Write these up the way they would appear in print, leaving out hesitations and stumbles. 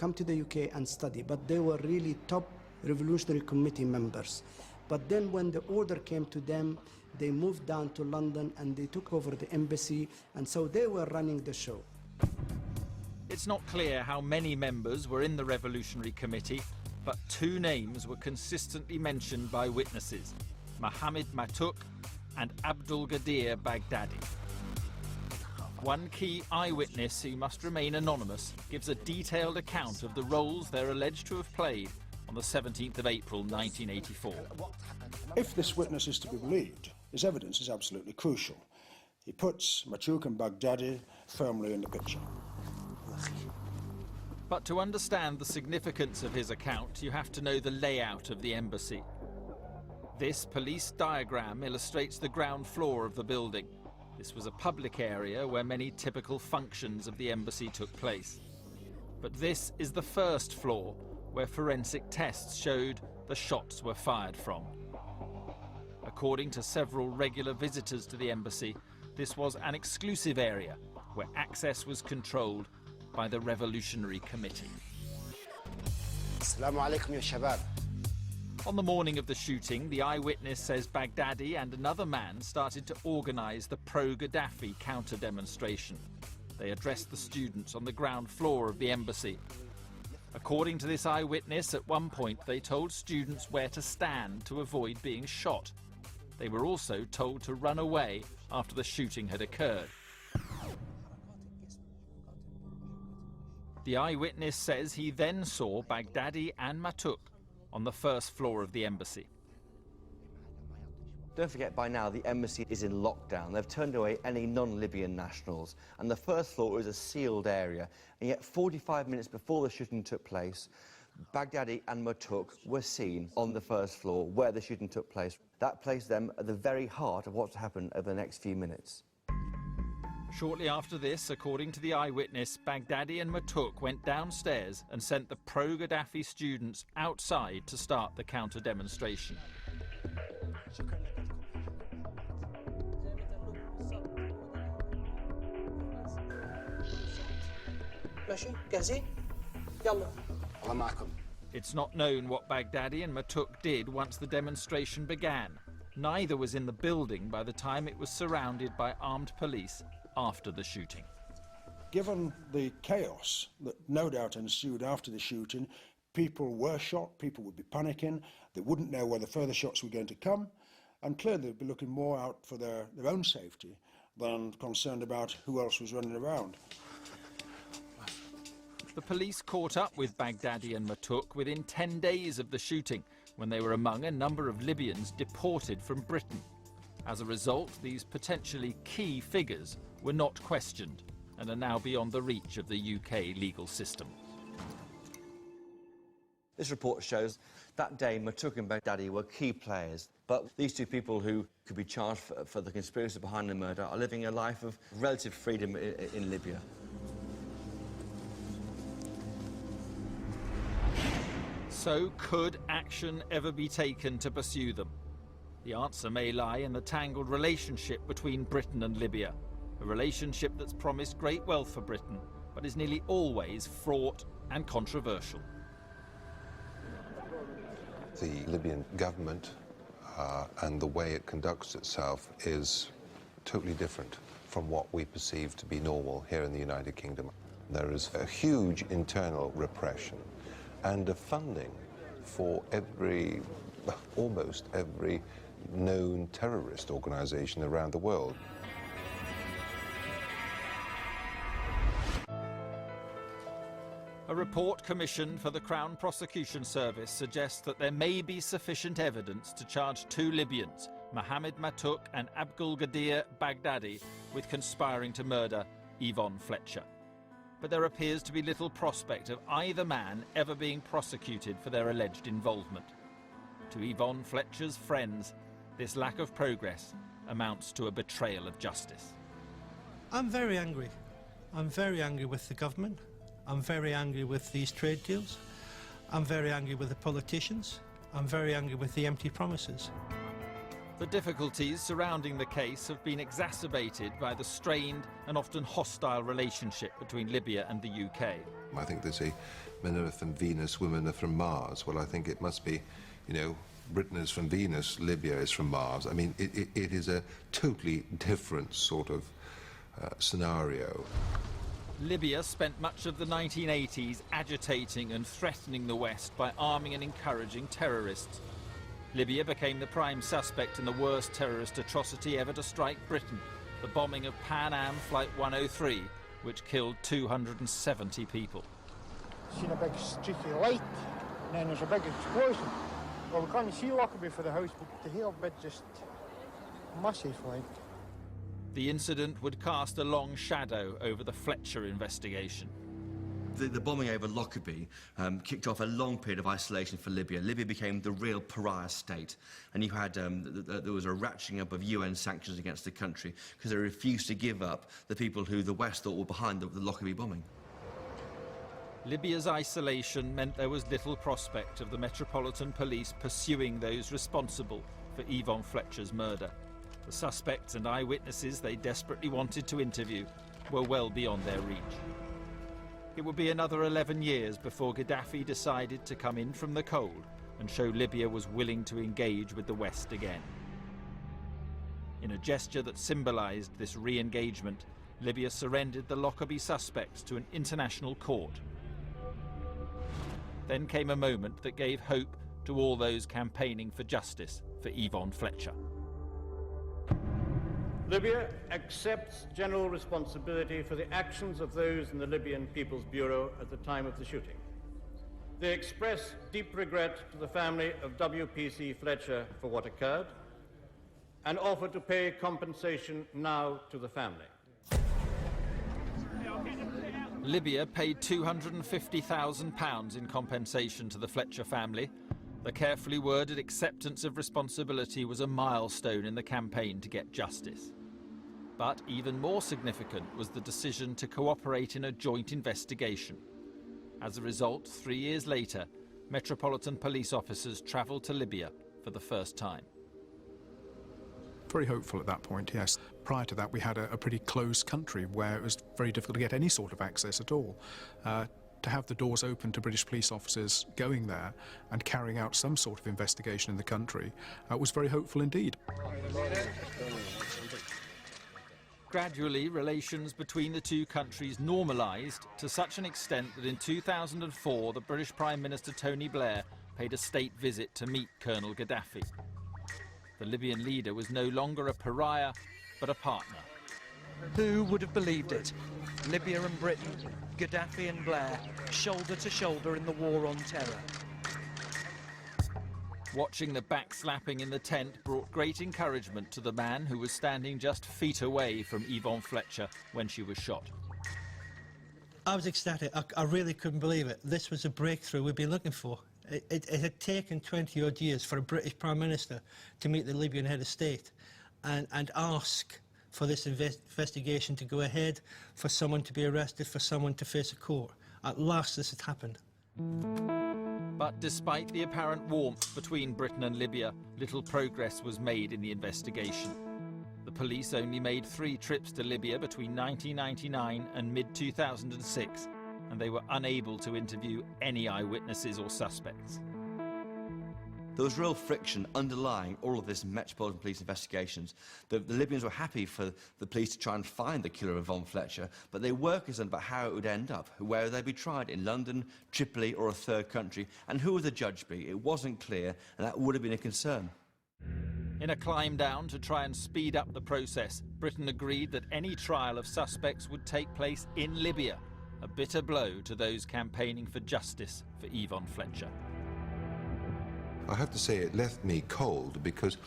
come to the UK and study, but they were really top Revolutionary Committee members. But then when the order came to them, they moved down to London and they took over the embassy, and so they were running the show. It's not clear how many members were in the Revolutionary Committee, but two names were consistently mentioned by witnesses: Mohammed Matuk and Abdul Gadir Baghdadi. One key eyewitness, who must remain anonymous, gives a detailed account of the roles they're alleged to have played on the 17th of April 1984. If this witness is to be believed, his evidence is absolutely crucial. He puts Matuk and Baghdadi firmly in the picture. But to understand the significance of his account, you have to know the layout of the embassy. This police diagram illustrates the ground floor of the building. This was a public area where many typical functions of the embassy took place. But this is the first floor, where forensic tests showed the shots were fired from. According to several regular visitors to the embassy, this was an exclusive area where access was controlled by the Revolutionary Committee. Assalamu alaikum, ya shabab. On the morning of the shooting, the eyewitness says Baghdadi and another man started to organise the pro-Gaddafi counter-demonstration. They addressed the students on the ground floor of the embassy. According to this eyewitness, at one point they told students where to stand to avoid being shot. They were also told to run away after the shooting had occurred. The eyewitness says he then saw Baghdadi and Matuk on the first floor of the embassy. Don't forget, by now the embassy is in lockdown. They've turned away any non-Libyan nationals, and the first floor is a sealed area. And yet 45 minutes before the shooting took place, Baghdadi and Matuk were seen on the first floor where the shooting took place. That placed them at the very heart of what's happened over the next few minutes. Shortly after this, according to the eyewitness, Baghdadi and Matuk went downstairs and sent the pro-Gaddafi students outside to start the counter-demonstration. It's not known what Baghdadi and Matuk did once the demonstration began. Neither was in the building by the time it was surrounded by armed police after the shooting. Given the chaos that no doubt ensued after the shooting, people were shot, people would be panicking, they wouldn't know whether further shots were going to come, and clearly they'd be looking more out for their own safety than concerned about who else was running around. The police caught up with Baghdadi and Matuk within 10 days of the shooting, when they were among a number of Libyans deported from Britain. As a result, these potentially key figures were not questioned and are now beyond the reach of the UK legal system. This report shows that day Matuk and Baghdadi were key players, but these two people who could be charged for the conspiracy behind the murder are living a life of relative freedom in Libya. So, could action ever be taken to pursue them? The answer may lie in the tangled relationship between Britain and Libya, a relationship that's promised great wealth for Britain, but is nearly always fraught and controversial. The Libyan government and the way it conducts itself is totally different from what we perceive to be normal here in the United Kingdom. There is a huge internal repression and a funding for almost every known terrorist organization around the world. A report commissioned for the Crown ProsecutionService suggests that there may be sufficient evidence to charge two Libyans, Mohammed Matuk and Abdul Gadir Baghdadi, with conspiring to murder Yvonne Fletcher. But there appears to be little prospect of either man ever being prosecuted for their alleged involvement. To Yvonne Fletcher's friends, this lack of progress amounts to a betrayal of justice. I'm very angry. I'm very angry with the government. I'm very angry with these trade deals. I'm very angry with the politicians. I'm very angry with the empty promises. The difficulties surrounding the case have been exacerbated by the strained and often hostile relationship between Libya and the UK. I think they say men are from Venus, women are from Mars. Well, I think it must be, you know, Britain is from Venus, Libya is from Mars. I mean, it is a totally different sort of scenario. Libya spent much of the 1980s agitating and threatening the West by arming and encouraging terrorists. Libya became the prime suspect in the worst terrorist atrocity ever to strike Britain, the bombing of Pan Am Flight 103, which killed 270 people. Seen a big streaky light, and then there's a big explosion. Well, we can't see Lockerbie for the house, but the whole bit just massive, like. The incident would cast a long shadow over the Fletcher investigation. The bombing over Lockerbie kicked off a long period of isolation for Libya. Libya became the real pariah state, and you had there was a ratcheting up of UN sanctions against the country because they refused to give up the people who the West thought were behind the Lockerbie bombing. Libya's isolation meant there was little prospect of the Metropolitan Police pursuing those responsible for Yvonne Fletcher's murder. The suspects and eyewitnesses they desperately wanted to interview were well beyond their reach. It would be another 11 years before Gaddafi decided to come in from the cold and show Libya was willing to engage with the West again. In a gesture that symbolized this re-engagement, Libya surrendered the Lockerbie suspects to an international court. Then came a moment that gave hope to all those campaigning for justice for Yvonne Fletcher. Libya accepts general responsibility for the actions of those in the Libyan People's Bureau at the time of the shooting. They express deep regret to the family of WPC Fletcher for what occurred and offer to pay compensation now to the family. Libya paid £250,000 in compensation to the Fletcher family. The carefully worded acceptance of responsibility was a milestone in the campaign to get justice. But even more significant was the decision to cooperate in a joint investigation. As a result, 3 years later, Metropolitan Police officers travelled to Libya for the first time. Very hopeful at that point, yes. Prior to that, we had a pretty closed country where it was very difficult to get any sort of access at all. To have the doors open to British police officers going there and carrying out some sort of investigation in the country was very hopeful indeed. Gradually, relations between the two countries normalised to such an extent that in 2004 the British Prime Minister Tony Blair paid a state visit to meet Colonel Gaddafi. The Libyan leader was no longer a pariah, but a partner. Who would have believed it? Libya and Britain, Gaddafi and Blair, shoulder to shoulder in the war on terror. Watching the backslapping in the tent brought great encouragement to the man who was standing just feet away from Yvonne Fletcher when she was shot. I was ecstatic. I really couldn't believe it. This was a breakthrough we'd been looking for. It had taken 20-odd years for a British Prime Minister to meet the Libyan head of state and ask for this investigation to go ahead, for someone to be arrested, for someone to face a court. At last this had happened. But despite the apparent warmth between Britain and Libya, little progress was made in the investigation. The police only made 3 trips to Libya between 1999 and mid-2006, and they were unable to interview any eyewitnesses or suspects. There was real friction underlying all of this Metropolitan Police investigations. The Libyans were happy for the police to try and find the killer of Yvonne Fletcher, but they were concerned about how it would end up. Where would they be tried? In London, Tripoli, or a third country? And who would the judge be? It wasn't clear, and that would have been a concern. In a climb down to try and speed up the process, Britain agreed that any trial of suspects would take place in Libya, a bitter blow to those campaigning for justice for Yvonne Fletcher. I have to say it left me cold because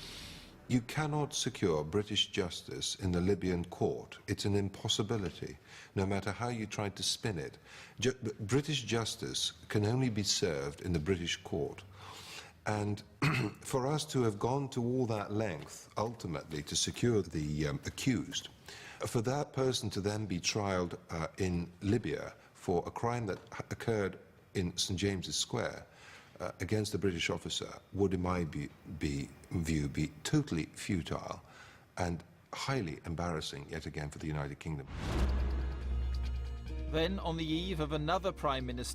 you cannot secure British justice in the Libyan court. It's an impossibility, no matter how you try to spin it. British justice can only be served in the British court. And for us to have gone to all that length, ultimately, to secure the accused, for that person to then be trialed in Libya for a crime that occurred in St James's Square, against a British officer would, in my view, be totally futile and highly embarrassing, yet again, for the United Kingdom. Then, on the eve of another Prime Minister